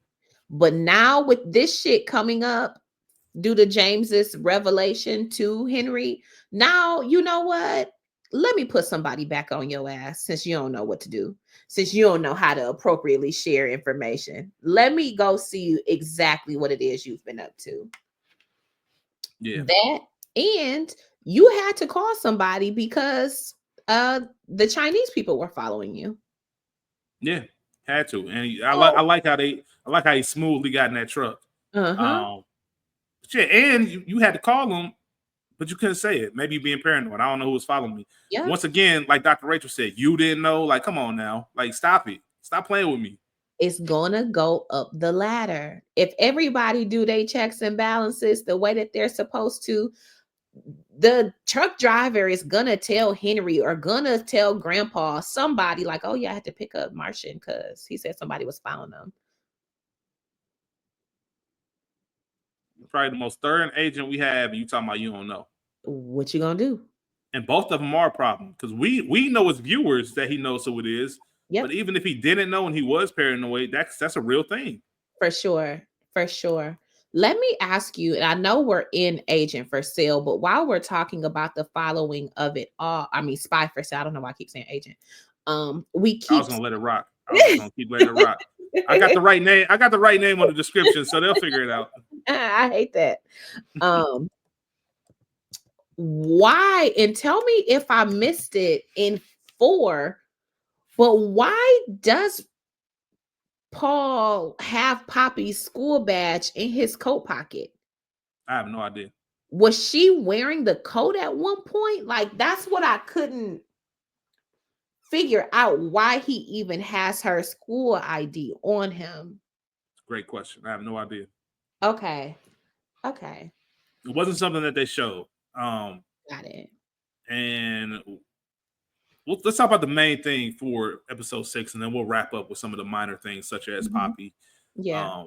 But now with this shit coming up due to James's revelation to Henry, now you know what? Let me put somebody back on your ass since you don't know what to do. Since you don't know how to appropriately share information. Let me go see exactly what it is you've been up to. yeah, That and you had to call somebody because the Chinese people were following you. yeah, had to. And Oh, I like how he smoothly got in that truck. uh-huh. But yeah, and you had to call him, but you couldn't say it. Maybe being paranoid. I don't know who was following me. Yeah. Once again, like Dr. Rachel said, you didn't know. Like, come on now. Like, stop it. Stop playing with me. It's gonna go up the ladder. If everybody do their checks and balances the way that they're supposed to, the truck driver is gonna tell Henry or gonna tell Grandpa somebody like, "Oh yeah, I had to pick up Martian because he said somebody was following them." Probably the most thorough agent we have, and you talking about you don't know. What you gonna do? And both of them are a problem because we know as viewers that he knows who it is. But Yep, even if he didn't know and he was paranoid, that's a real thing. for sure, for sure. Let me ask you, and I know we're in Agent for Sale, but while we're talking about the following of it all, I mean Spy for Sale. I don't know why I keep saying Agent. We I was keep gonna let it rock. I was just gonna keep letting it rock. I got the right name. I got the right name on the description, so they'll figure it out. I hate that. Um, why? And tell me if I missed it in 4, but why does Paul have Poppy's school badge in his coat pocket? I have no idea. Was she wearing the coat at one point? Like, that's what I couldn't figure out why he even has her school ID on him. Great question. I have no idea. Okay. Okay. It wasn't something that they showed. Got it. And let's talk about the main thing for episode 6, and then we'll wrap up with some of the minor things such as Mhm. Poppy. Yeah.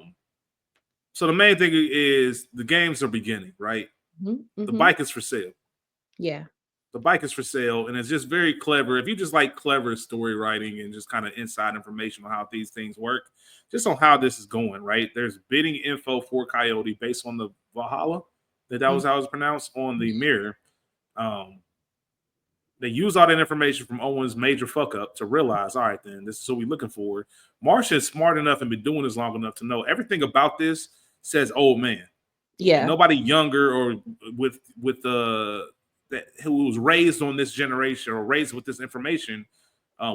So the main thing is the games are beginning, right? Mhm. The Mhm. bike is for sale. Yeah. The bike is for sale, and it's just very clever. If you just like clever story writing and just kind of inside information on how these things work, just on how this is going, right? There's bidding info for Coyote based on the Valhalla, that Mhm. was how it was pronounced, on the mirror. Um, they use all that information from Owen's major fuck up to realize, all right, then this is what we're looking for. Martian is smart enough and been doing this long enough to know everything about this says old man. Yeah. Nobody younger or with that who was raised on this generation or raised with this information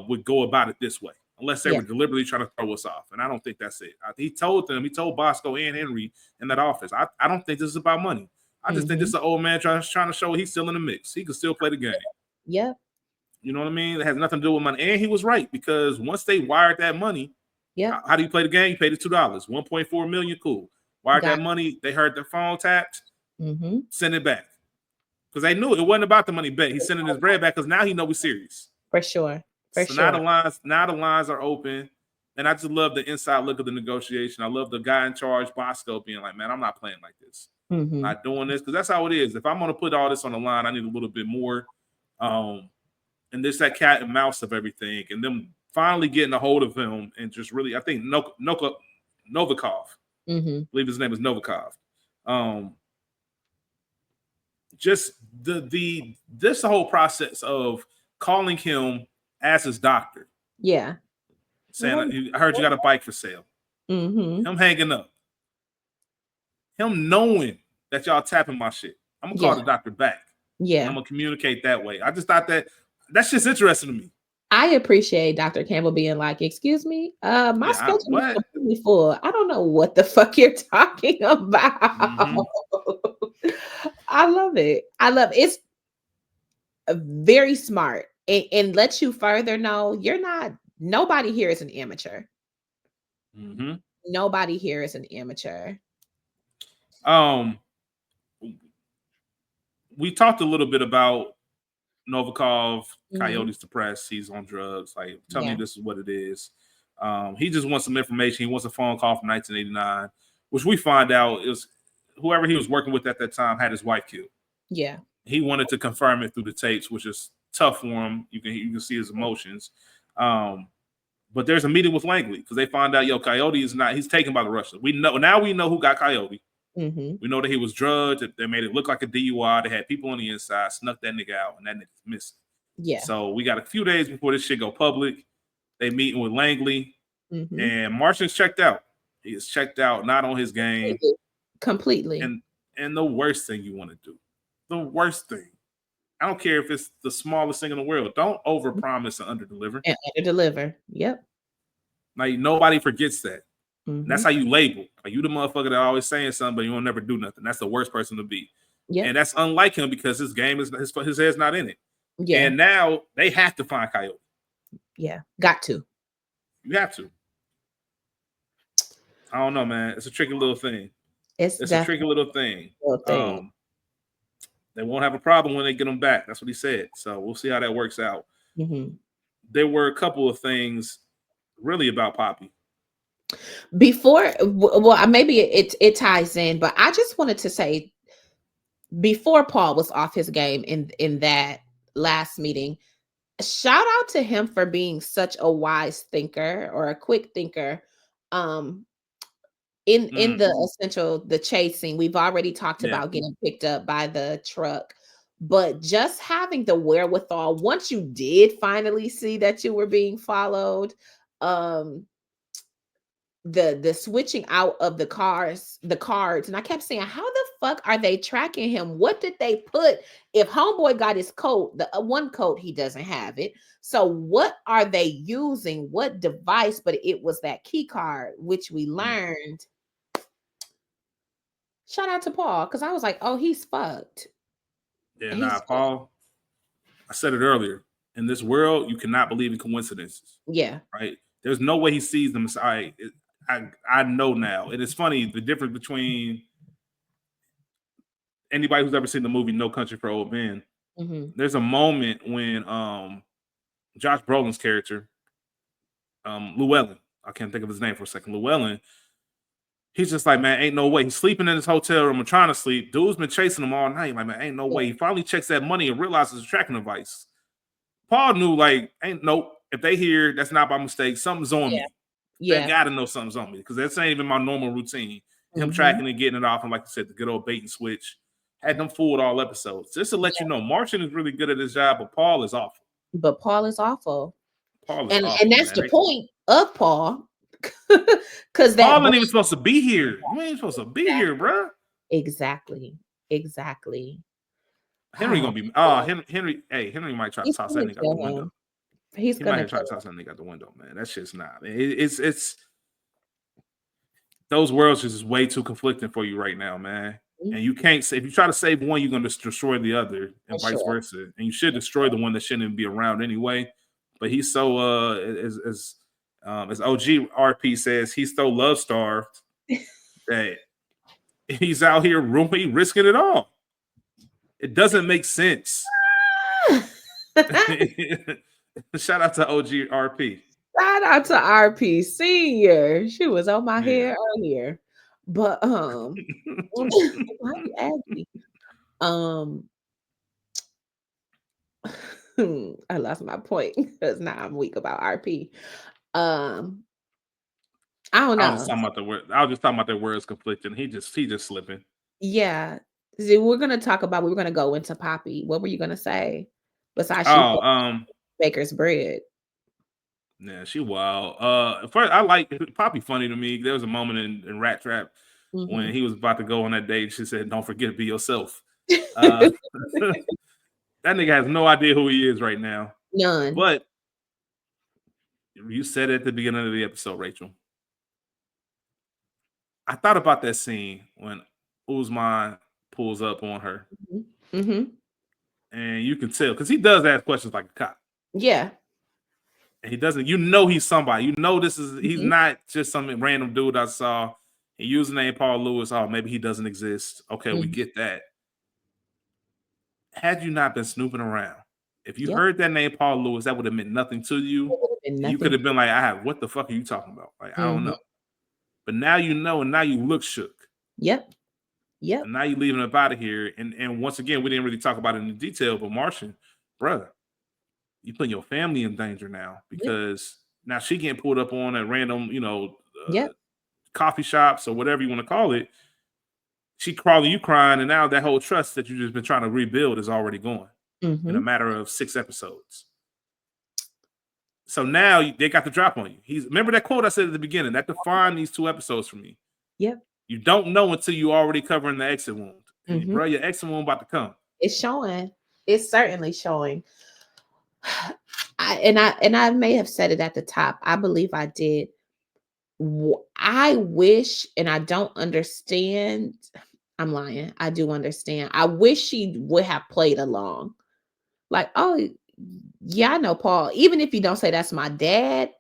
would go about it this way, unless they Yeah. were deliberately trying to throw us off. And I don't think that's it. He told Bosco and Henry in that office, I don't think this is about money. I just think this is Mhm. an old man trying to show he's still in the mix. He can still play the game. Yep. You know what I mean? It has nothing to do with money. And he was right, because once they wired that money, Yep. how do you play the game? You pay the $2, 1.4 million. Cool. Wired Got that money. They heard their phone tapped. Mhm. Send it back, because they knew it wasn't about the money back. He's sending his bread back because now he know we're serious. For sure. For So now sure. the lines are open, and I just love the inside look of the negotiation. I love the guy in charge, Bosco, being like, "Man, I'm not playing like this. I'm Mhm. not doing this, because that's how it is. If I'm going to put all this on the line, I need a little bit more." And there's that cat and mouse of everything, and them finally getting a hold of him, and just really, I think Novikov, I Mhm. believe his name is Novikov. Um, just the whole process of calling him as his doctor, Yeah. saying, "I heard you got a bike for sale." Mhm. Him hanging up, him knowing that y'all tapping my shit. I'm gonna call Yeah. the doctor back, and I'm Yeah. gonna communicate that way. I just thought that's just interesting to me. I appreciate Dr. Campbell being like, "Excuse me, my Yeah, schedule is what? completely full. I don't know what the fuck you're talking about." Mm-hmm. I love it. I love it. It's very smart and lets you further know you're not. Nobody here is an amateur. Mm-hmm. Nobody here is an amateur. Um, we talked a little bit about Novikov. Hmm. Coyote's depressed. He's on drugs. Like, tell me Yeah. this is what it is. He just wants some information. He wants a phone call from 1989, which we find out is whoever he was working with at that time had his wife killed. Yeah. He wanted to confirm it through the tapes, which is tough for him. You can see his emotions. Um, but there's a meeting with Langley because they find out Coyote is not. He's taken by the Russians. We know who got Coyote. Hmm. We know that he was drugged. They made it look like a DUI. They had people on the inside, snuck that nigga out, and that nigga's missing. Yeah. So we got a few days before this shit go public. They meeting with Langley, Hmm. and Martian's checked out. He is checked out, not on his game. Completely. And the worst thing you want to do, the worst thing. I don't care if it's the smallest thing in the world. Don't overpromise and underdeliver. And deliver. Yep. Like nobody forgets that. And that's Hmm. how you label. Like you the motherfucker that always saying something, but you won't never do nothing. That's the worst person to be. Yep. And that's unlike him because his game is his head's not in it. Yeah. And now they have to find Coyote. Yeah. Got to. You have to. I don't know, man. It's a tricky little thing. It's It's a tricky definitely little thing. a thing. They won't have a problem when they get him back. That's what he said. So we'll see how that works out. Hmm. There were a couple of things really about Poppy. Before, well, maybe it ties in, but I just wanted to say before Paul was off his game in that last meeting, shout out to him for being such a wise thinker or a quick thinker. Um, in Mm, the essential the chasing, we've already talked yeah, about getting picked up by the truck, but just having the wherewithal once you did finally see that you were being followed, um the switching out of the cards, and I kept saying, how the fuck are they tracking him? What did they put? If homeboy got his coat, the one coat, he doesn't have it, so what are they using? What device? But it was that key card, which we mm, learned. Shout out to Paul, because I was like, oh, he's fucked. yeah. Nah, He's Paul. I said it earlier. In this world, you cannot believe in coincidences, yeah. right? There's no way he sees them. I know now. It is funny the difference between anybody who's ever seen the movie No Country for Old Men. Hmm. There's a moment when Josh Brolin's character, Llewellyn, I can't think of his name for a second. Llewellyn, he's just like, man, ain't no way. He's sleeping in his hotel room and trying to sleep. Dude's been chasing him all night. Like, man, ain't no Yeah. way. He finally checks that money and realizes it's a tracking device. Paul knew, like, ain't nope. If they hear that's not by mistake, something's on Yeah. me. They Yeah. gotta know something's on me because that's ain't even my normal routine. Him Hmm. tracking and getting it off, and like I said, the good old bait and switch had them fooled all episodes. Just to let you know, Martian is really good at his job, but Paul is awful. But Paul is awful. Paul is And awful, that's man. the point of Paul. Because that Paul ain't brain, even supposed to be here. You ain't supposed to be here, bro. exactly. Exactly. Henry Oh, gonna be man. Henry. Hey, Henry might try to He's toss that gonna nigga out the kill window. him. He's He might gonna have tried to kill toss that nigga out the window, man. That shit's not. It's those worlds are just way too conflicting for you right now, man. him. And you can't say if you try to save one, you're gonna destroy the other, For and vice sure. versa. And you should destroy the one that shouldn't even be around anyway. But he's so as OG RP says, he's so love starved that he's out here risking it all. It doesn't make sense. Shout out to OG RP. Shout out to RP Senior. She was on my Yeah. head earlier. But why you ask me? Um I lost my point because now I'm weak about RP. Um I don't I was just know. talking about the word. I was just talking about their words conflicting. He just slipping. Yeah. See, we're gonna talk about we were gonna go into Poppy. What were you gonna say? Besides she Oh, baker's bread. yeah, she wild. First, I like Poppy. Funny to me. There was a moment in Rat Trap when Hmm. he was about to go on that date. She said, "Don't forget to be yourself." Uh, that nigga has no idea who he is right now. None. But you said it at the beginning of the episode, Rachel. I thought about that scene when Usman pulls up on her, Mm-hmm. and you can tell because he does ask questions like a cop. Yeah. And he doesn't, you know, he's somebody. You know, he's Mm-hmm. not just some random dude I saw. He used the name Paul Lewis. Oh, maybe he doesn't exist. Okay, we Mm-hmm. get that. Had you not been snooping around, if you Yep. heard that name Paul Lewis, that would have meant nothing to you. It would have been And you could nothing. have been like, what the fuck are you talking about? Like, I don't Mm-hmm. know. But now you know, and now you look shook. Yep. Yep. And now you leaving up out of here. And once again, we didn't really talk about it in detail, but Martian, brother, you putting your family in danger now Yep. because now she getting pulled up on at random, Yep. coffee shops or whatever you want to call it. She crawling, you crying, and now that whole trust that you've just been trying to rebuild is already gone in a Mm-hmm. matter of 6 episodes. So now they got the drop on you. Remember that quote I said at the beginning that defined these 2 episodes for me. Yep. You don't know until you already covering the exit wound, and Mm-hmm. bro, your exit wound about to come. It's showing. It's certainly showing. I may have said it at the top. I believe I did. I wish, and I don't understand. I'm lying. I do understand. I wish she would have played along. Like, oh, yeah, I know Paul. Even if you don't say that's my dad,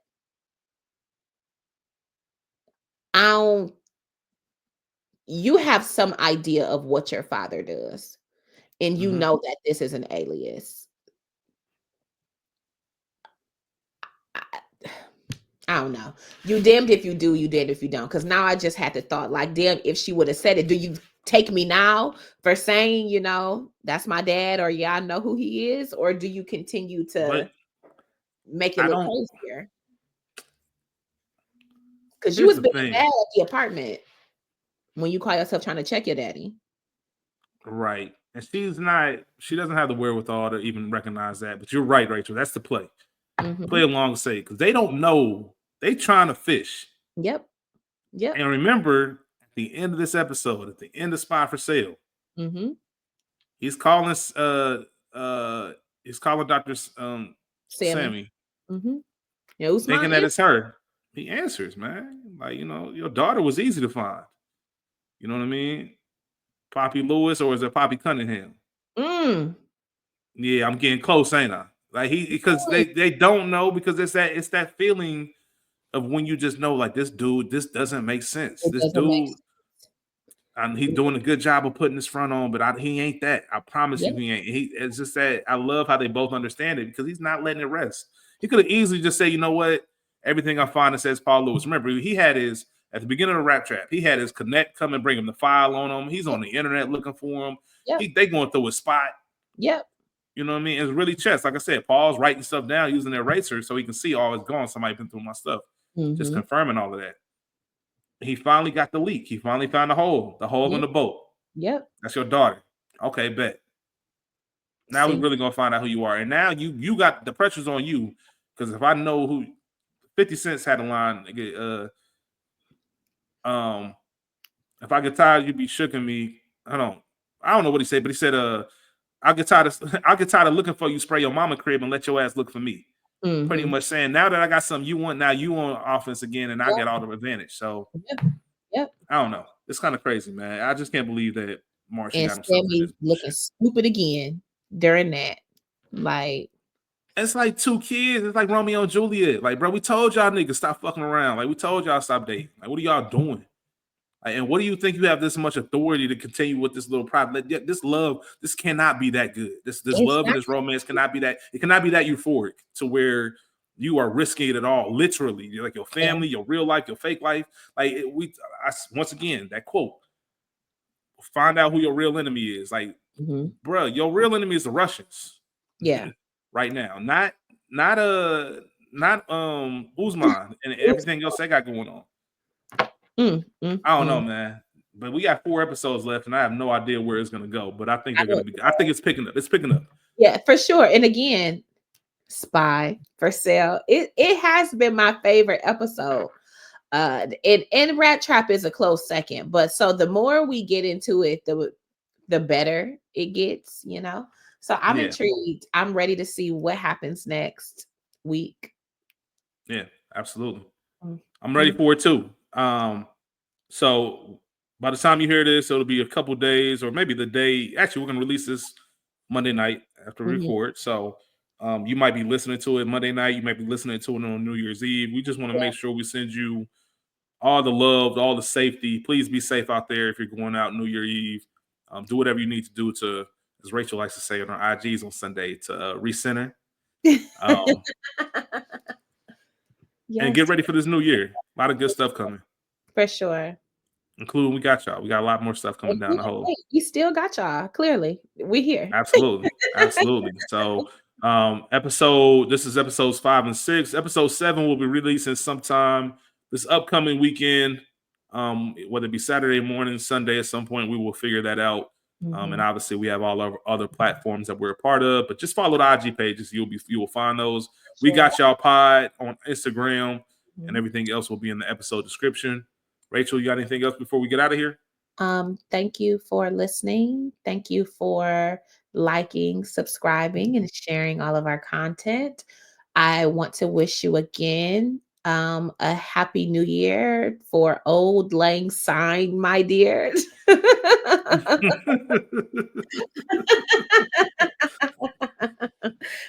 I don't. You have some idea of what your father does, and you Mm-hmm. know that this is an alias. I, I don't know. You damned if you do, you damned if you don't. Because now I just had the thought, like, damn, if she would have said it, do you take me now for saying, that's my dad, or yeah, I know who he is, or do you continue to But make it I look don't. crazier? Because you Here's was the being bad thing, at the apartment when you call yourself trying to check your daddy. right? And she's not. She doesn't have the wherewithal to even recognize that. But you're right, Rachel. That's the play. Mm-hmm. Play along, say because they don't know. They trying to fish. Yep. Yep. And remember, at the end of this episode, at the end of Spy for Sale, Mm-hmm. he's calling uh he's calling Dr. Sammy. Sammy, Mm-hmm. Yeah, Usman thinking that is. it's her. He answers, man. Like, your daughter was easy to find. You know what I mean? Poppy Lewis, or is it Poppy Cunningham? Mm. Yeah, I'm getting close, ain't I? Like because Mm. they don't know because it's that feeling of when you just know like this dude, this doesn't make sense. It This doesn't make dude, sense. and he's doing a good job of putting his front on, but he ain't that. I promise you, Yep. he ain't. It's just that I love how they both understand it because he's not letting it rest. He could have easily just said, you know what, everything I find that says Paul Lewis. Remember, he had his at the beginning of the Rap Trap. He had his connect come and bring him the file on him. He's Yep. on the internet looking for him. Yep. They going through a spot. Yep. You know what I mean? It's really chess. Like I said, Paul's writing stuff down using the eraser so he can see, oh, it's gone. Somebody been through my stuff. Just Mm-hmm. confirming all of that. He finally got the leak. He finally found the hole in Yep. the boat. Yep. That's your daughter. Okay, bet. Now we're See. really gonna find out who you are. And now you got the pressure's on you because if I know who 50 Cents had a line, if I get tired, you be shooking me. I don't know what he said, but he said, I'll get tired of looking for you, spray your mama crib and let your ass look for me. Pretty Mm-hmm. much saying now that I got something you want, now you on offense again, and I Yep. get all the advantage. So Yep. Yep. I don't know. It's kind of crazy, man. I just can't believe that Martian And got himself in Sammy this looking bullshit. stupid again during that. Like, It's like 2 kids. It's like Romeo and Juliet. Like, bro, we told y'all niggas stop fucking around. Like, we told y'all stop dating. Like, what are y'all doing? Like, and what do you think you have this much authority to continue with this little problem? This love, this cannot be that good. This it's love and not. this romance cannot be that. It cannot be that euphoric to where you are risking it at all. Literally, you're like your Yeah. family, your real life, your fake life. Like once again, that quote. Find out who your real enemy is. Like, Mm-hmm. bro, your real enemy is the Russians. Yeah. Right now, not Usman and everything else they got going on. I don't know, Mm. man. But we got 4 episodes left, and I have no idea where it's gonna go. But I think I they're gonna don't. be. I think it's picking up. It's picking up. Yeah, for sure. And again, Spy for Sale. It has been my favorite episode. And Rat Trap is a close second. But so the more we get into it, the better it gets, you know. So I'm Yeah, intrigued. I'm ready to see what happens next week. yeah, absolutely. I'm ready Mhm. for it too. So by the time you hear this, it'll be a couple days, or maybe the day. Actually, we're gonna release this Monday night after we Mhm. record. So you might be listening to it Monday night. You might be listening to it on New Year's Eve. We just want to Yeah. make sure we send you all the love, all the safety. Please be safe out there if you're going out New Year Eve. Do whatever you need to do to, as Rachel likes to say on her IGs on Sunday, to recenter um, and Yes, get ready for this new year. A lot of good stuff coming, for sure. including we got y'all. We got a lot more stuff coming And down the hole. we still got y'all. Clearly, we here. Absolutely. Absolutely. So this is episodes 5 and 6. Episode 7 will be releasing sometime this upcoming weekend. Whether it be Saturday morning, Sunday at some point, we will figure that out. And Mhm. obviously we have all our other platforms that we're a part of, but just follow the IG pages. You will find those. We Sure. got y'all pod on Instagram, and Mhm. everything else will be in the episode description. Rachel, you got anything else before we get out of here? Thank you for listening. Thank you for liking, subscribing, and sharing all of our content. I want to wish you again a happy new year for old lang syne, my dear.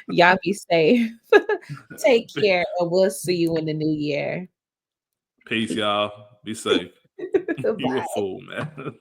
Y'all be safe. Take care, and we'll see you in the new year. Peace, y'all. Be safe. You a Bye. fool, man.